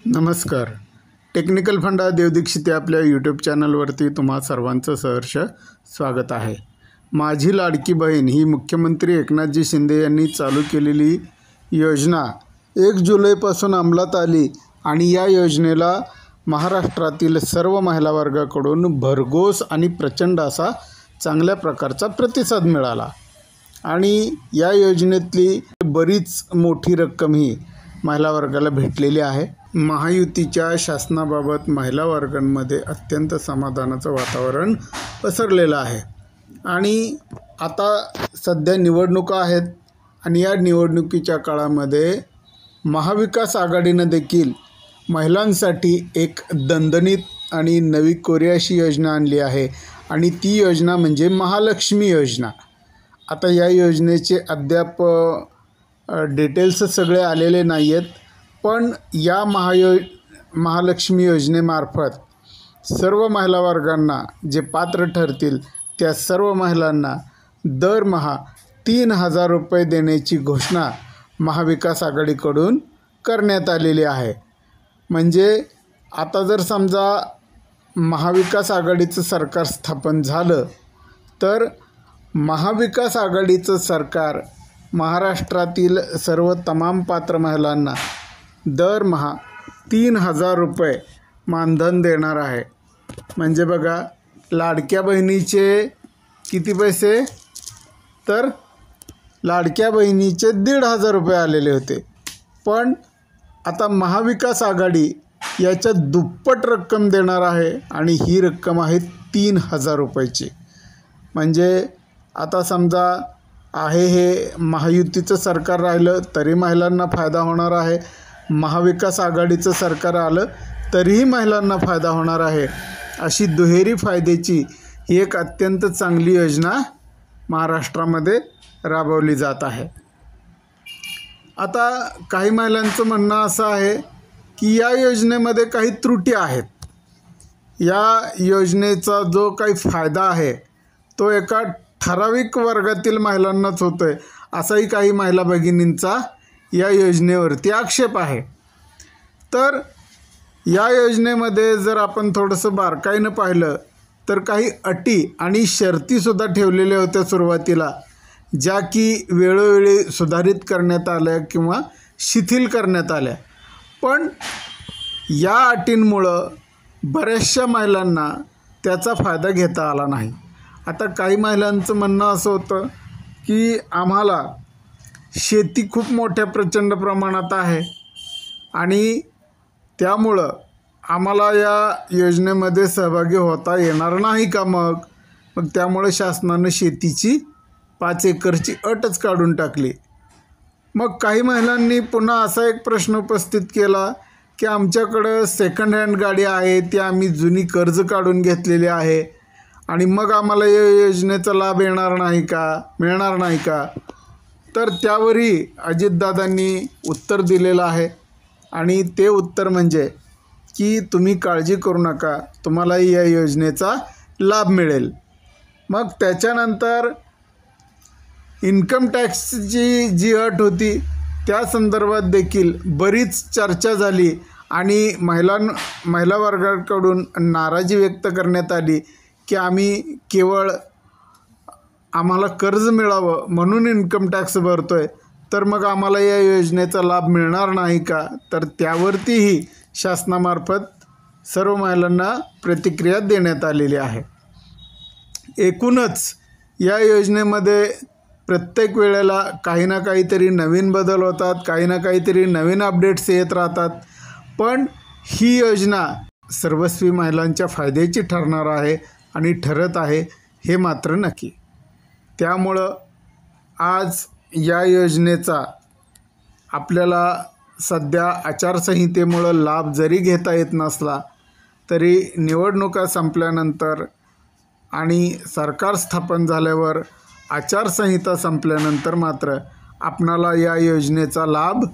नमस्कार. टेक्निकल फंडा देवदीक्षित या आपल्या यूट्यूब चॅनलवरती तुम्हा सर्वांचं सहर्ष स्वागत आहे. माझी लाडकी बहीण ही मुख्यमंत्री एकनाथजी शिंदे यांनी चालू केलेली योजना 1 जुलैपासून अंमलात आली आणि या योजनेला महाराष्ट्रातील सर्व महिला वर्गाकडून भरघोस आणि प्रचंड असा चांगल्या प्रकारचा प्रतिसाद मिळाला आणि या योजनेतली बरीच मोठी रक्कम ही महिला वर्गाला भेटलेली आहे. महायुतीच्या शासनाबाबत महिला वर्गांमध्ये अत्यंत समाधानाचं वातावरण पसरलेलं आहे आणि आता सध्या निवडणुका आहेत आणि या निवडणुकीच्या काळामध्ये महाविकास आघाडीनं देखील महिलांसाठी एक दणदणीत आणि नवी कोरी अशी योजना आणली आहे आणि ती योजना म्हणजे महालक्ष्मी योजना. आता या योजनेचे अद्याप डिटेल्स सगळे आलेले नाही आहेत, पण या महालक्ष्मी योजनेमार्फत सर्व महिला वर्गांना जे पात्र ठरतील त्या सर्व महिलांना दरमहा 3,000 रुपये देण्याची घोषणा महाविकास आघाडीकडून करण्यात आलेली आहे. म्हणजे आता जर समजा महाविकास आघाडीचं सरकार स्थापन झालं तर महाविकास आघाडीचं सरकार महाराष्ट्रातील सर्व तमाम पात्र महिलांना दरमहा 3,000 रुपये मानधन देणार आहे. म्हणजे बघा, लाडक्या बहिणीचे किती पैसे, तर लाडक्या बहिणीचे 1,500 रुपये आलेले होते, पण आता महाविकास आघाडी याच्या दुप्पट रक्कम देणार आहे आणि ही रक्कम आहे 3,000 रुपयाची. म्हणजे आता समजा आहे हे महायुतीचं सरकार राहिलं तरी महिलांना फायदा होणार आहे, महाविकास आघाडीचं सरकार आलं तरीही महिलांना फायदा होणार आहे. अशी दुहेरी फायद्याची ही एक अत्यंत चांगली योजना महाराष्ट्रामध्ये राबवली जात आहे. आता काही महिलांचं म्हणणं असं आहे की या योजनेमध्ये काही त्रुटी आहेत. या योजनेचा जो काही फायदा आहे तो एका ठराविक वर्गातील महिलांनाच होतो आहे, असाही काही महिला भगिनींचा या योजनेवरती आक्षेप आहे. तर या योजनेमध्ये जर आपण थोडंसं बारकाईनं पाहिलं तर काही अटी आणि शर्तीसुद्धा ठेवलेल्या होत्या सुरुवातीला, ज्या की वेळोवेळी सुधारित करण्यात आल्या किंवा शिथिल करण्यात आल्या. पण या अटींमुळं बऱ्याचशा महिलांना त्याचा फायदा घेता आला नाही. आता काही महिलांचं म्हणणं असं होतं की आम्हाला शेती खूप मोठ्या प्रचंड प्रमाणात आहे आणि त्यामुळं आम्हाला या योजनेमध्ये सहभागी होता येणार नाही का, मग त्यामुळे शासनानं शेतीची 5 एकरची अटच काढून टाकली. मग काही महिलांनी पुन्हा असा एक प्रश्न उपस्थित केला की आमच्याकडं सेकंड हँड गाडी आहे, ती आम्ही जुनी कर्ज काढून घेतलेली आहे आणि मग आम्हाला या योजनेचा लाभ मिळणार नाही का. तर त्यावरही अजितदादांनी उत्तर दिलेलं आहे आणि ते उत्तर म्हणजे की तुम्ही काळजी करू नका, तुम्हालाही या योजनेचा लाभ मिळेल. मग त्याच्यानंतर इन्कम टॅक्सची जी अट होती त्या संदर्भात देखील बरीच चर्चा झाली आणि महिला वर्गाकडून नाराजी व्यक्त करण्यात आली की आम्ही केवळ आम्हाला कर्ज मिळावं म्हणून इन्कम टॅक्स भरतो आहे, तर मग आम्हाला या योजनेचा लाभ मिळणार नाही का. तर त्यावरतीही शासनामार्फत सर्व महिलांना प्रतिक्रिया देण्यात आलेली आहे. एकूणच या योजनेमध्ये प्रत्येक वेळेला काही ना काहीतरी नवीन बदल होतात, काही ना काहीतरी नवीन अपडेट्स येत राहतात, पण ही योजना सर्वस्वी महिलांच्या फायद्याची ठरणार आहे आणि ठरत आहे हे मात्र नक्की. त्यामुळं आज या योजनेचा आपल्याला सध्या आचारसंहितेमुळं लाभ जरी घेता येत नसला तरी निवडणुका संपल्यानंतर आणि सरकार स्थापन झाल्यावर आचारसंहिता संपल्यानंतर मात्र आपणाला या योजनेचा लाभ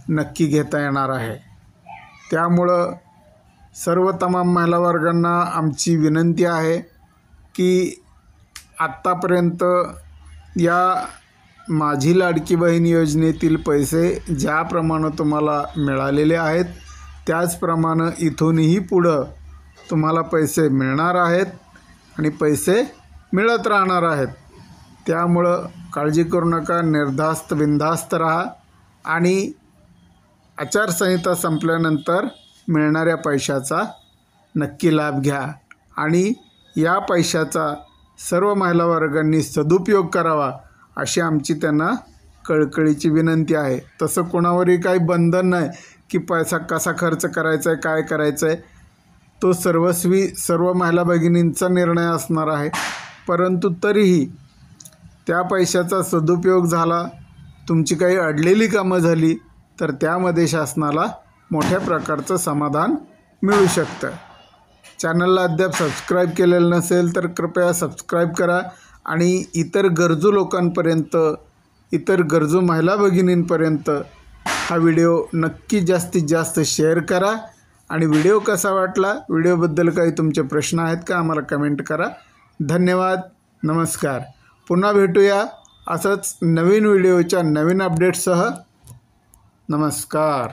नक्की घेता येणार आहे. त्यामुळं सर्व तमाम महिला वर्गांना आमची विनंती आहे की आत्तापर्यंत या माझी लाडकी बहीण योजनेतील पैसे ज्याप्रमाणे तुम्हाला मिळालेले आहेत त्याचप्रमाणे इथूनही पुढं तुम्हाला पैसे मिळणार आहेत आणि पैसे मिळत राहणार आहेत. त्यामुळं काळजी करू नका, निर्धास्त बिनधास्त राहा आणि आचारसंहिता संपल्यानंतर मिळणाऱ्या पैशाचा नक्की लाभ घ्या आणि या पैशाचा सर्व महिला वर्गांनी सदुपयोग करावा अशी आमची त्यांना कळकळीची विनंती आहे. तसं कोणावरही काही बंधन नाही की पैसा कसा खर्च करायचा आहे, काय करायचं आहे. तो सर्वस्वी सर्व महिला भगिनींचा निर्णय असणार आहे. परंतु तरीही त्या पैशाचा सदुपयोग झाला, तुमची काही अडलेली कामं झाली तर त्यामध्ये शासनाला मोठ्या प्रकारचं समाधान मिळू शकतं. चॅनलला अद्याप सबस्क्राईब केलेलं नसेल तर कृपया सबस्क्राईब करा आणि इतर गरजू लोकांपर्यंत, इतर गरजू महिला भगिनींपर्यंत हा व्हिडिओ नक्की जास्तीत जास्त शेअर करा. आणि व्हिडिओ कसा वाटला, व्हिडिओबद्दल काही तुमचे प्रश्न आहेत का, आम्हाला कमेंट करा. धन्यवाद. नमस्कार. पुन्हा भेटूया असंच नवीन व्हिडिओच्या नवीन अपडेट्ससह. नमस्कार.